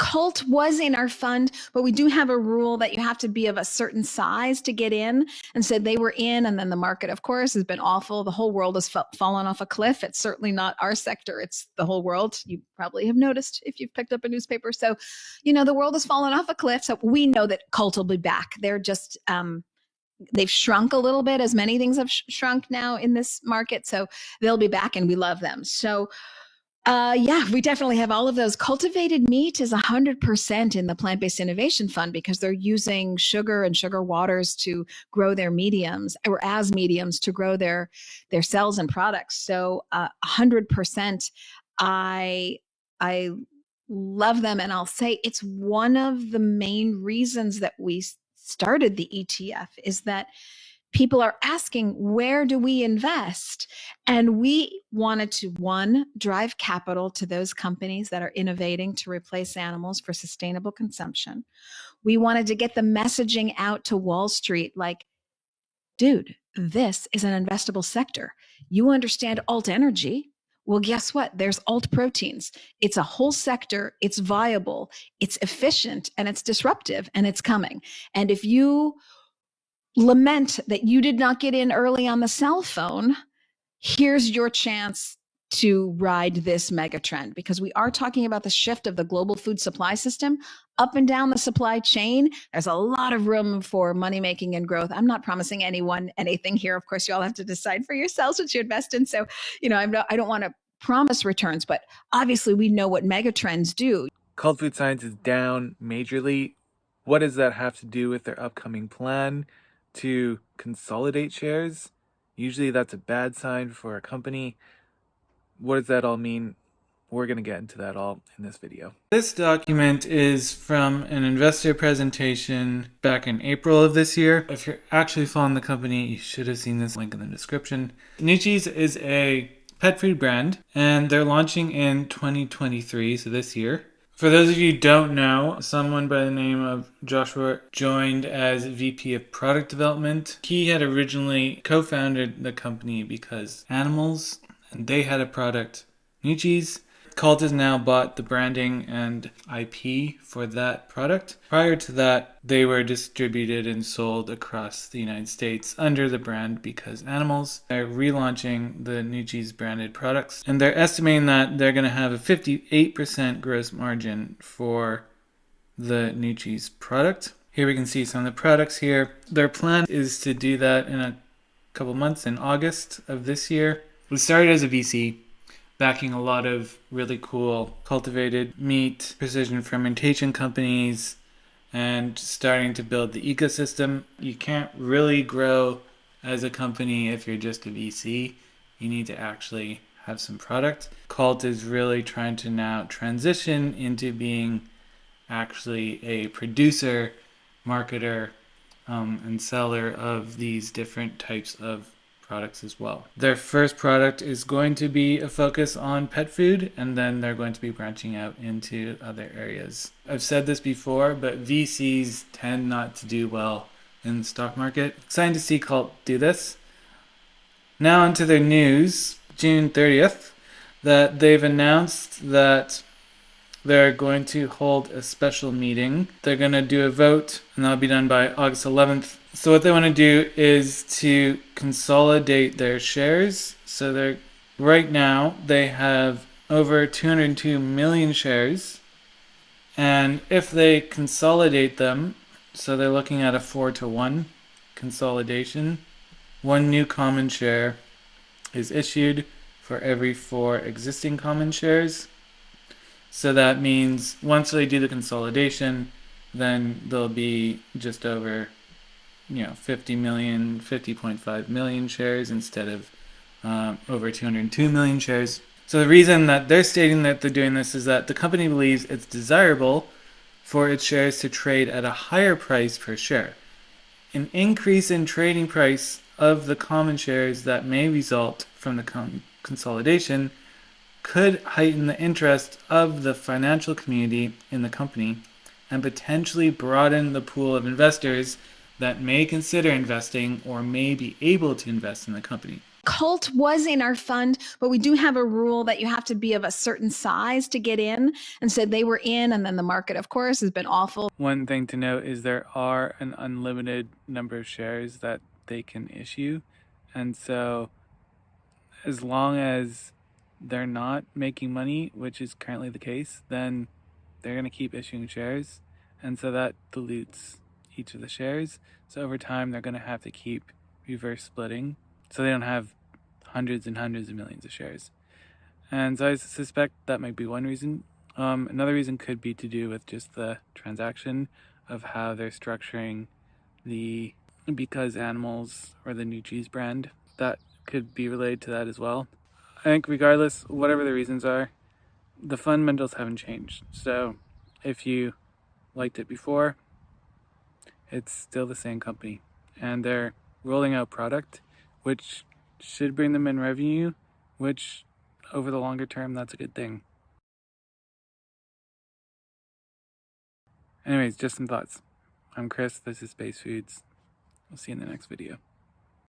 Cult was in our fund, but we do have a rule that you have to be of a certain size to get in. And so they were in, and then the market, of course, has been awful. The whole world has fallen off a cliff. It's certainly not our sector. It's the whole world. You probably have noticed if you've picked up a newspaper. So, the world has fallen off a cliff. So we know that Cult will be back. They're just, they've shrunk a little bit, as many things have shrunk now in this market. So they'll be back, and we love them. So yeah, we definitely have all of those. Cultivated meat is 100% in the plant-based innovation fund because they're using sugar and sugar waters to grow their mediums, or as mediums to grow their cells and products. So 100%. I love them, and I'll say it's one of the main reasons that we started the ETF is that people are asking, where do we invest? And we wanted to, one, drive capital to those companies that are innovating to replace animals for sustainable consumption. We wanted to get the messaging out to Wall Street, like, dude, this is an investable sector. You understand alt energy. Well, guess what? There's alt proteins. It's a whole sector. It's viable. It's efficient, and it's disruptive, and it's coming. And if you lament that you did not get in early on the cell phone, here's your chance to ride this mega trend, because we are talking about the shift of the global food supply system up and down the supply chain. There's a lot of room for money making and growth. I'm not promising anyone anything here. Of course, you all have to decide for yourselves what you invest in. So, I don't want to promise returns, but obviously we know what mega trends do. Cult Food Science is down majorly. What does that have to do with their upcoming plan to consolidate shares? Usually that's a bad sign for a company. What does that all mean? We're going to get into that all in this video. This document is from an investor presentation back in April of this year. If you're actually following the company, you should have seen this link in the description. Noochies is a pet food brand, and they're launching in 2023, so this year. For those of you who don't know, someone by the name of Joshua joined as VP of Product Development. He had originally co-founded the company because animals, and they had a product, Noochies. Cult has now bought the branding and IP for that product. Prior to that, they were distributed and sold across the United States under the brand Because Animals. They're relaunching the Noochies branded products, and they're estimating that they're going to have a 58% gross margin for the Noochies product. Here we can see some of the products here. Their plan is to do that in a couple months, in August of this year. We started as a VC, backing a lot of really cool cultivated meat, precision fermentation companies, and starting to build the ecosystem. You can't really grow as a company if you're just a VC. You need to actually have some product. Cult is really trying to now transition into being actually a producer, marketer, and seller of these different types of products as well. Their first product is going to be a focus on pet food, and then they're going to be branching out into other areas. I've said this before, but VCs tend not to do well in the stock market. Exciting to see Cult do this. Now onto their news. June 30th, that they've announced that they're going to hold a special meeting. They're going to do a vote, and that'll be done by August 11th. So what they want to do is to consolidate their shares. So right now they have over 202 million shares. And if they consolidate them, so they're looking at a 4-to-1 consolidation, one new common share is issued for every 4 existing common shares. So that means once they do the consolidation, then there'll be just over 50.5 million shares instead of over 202 million shares. So the reason that they're stating that they're doing this is that the company believes it's desirable for its shares to trade at a higher price per share. An increase in trading price of the common shares that may result from the consolidation could heighten the interest of the financial community in the company and potentially broaden the pool of investors that may consider investing or may be able to invest in the company. Cult was in our fund, but we do have a rule that you have to be of a certain size to get in. And so they were in, and then the market, of course, has been awful. One thing to note is there are an unlimited number of shares that they can issue. And so as long as they're not making money, which is currently the case, then they're going to keep issuing shares. And so that dilutes each of the shares. So over time, they're going to have to keep reverse splitting so they don't have hundreds and hundreds of millions of shares. And so I suspect that might be one reason. Another reason could be to do with just the transaction of how they're structuring the Because Animals or the Noochies brand. That could be related to that as well. I think regardless, whatever the reasons are, the fundamentals haven't changed. So if you liked it before, it's still the same company. And they're rolling out product, which should bring them in revenue, which over the longer term, that's a good thing. Anyways, just some thoughts. I'm Chris, this is Space Foods. We'll see you in the next video.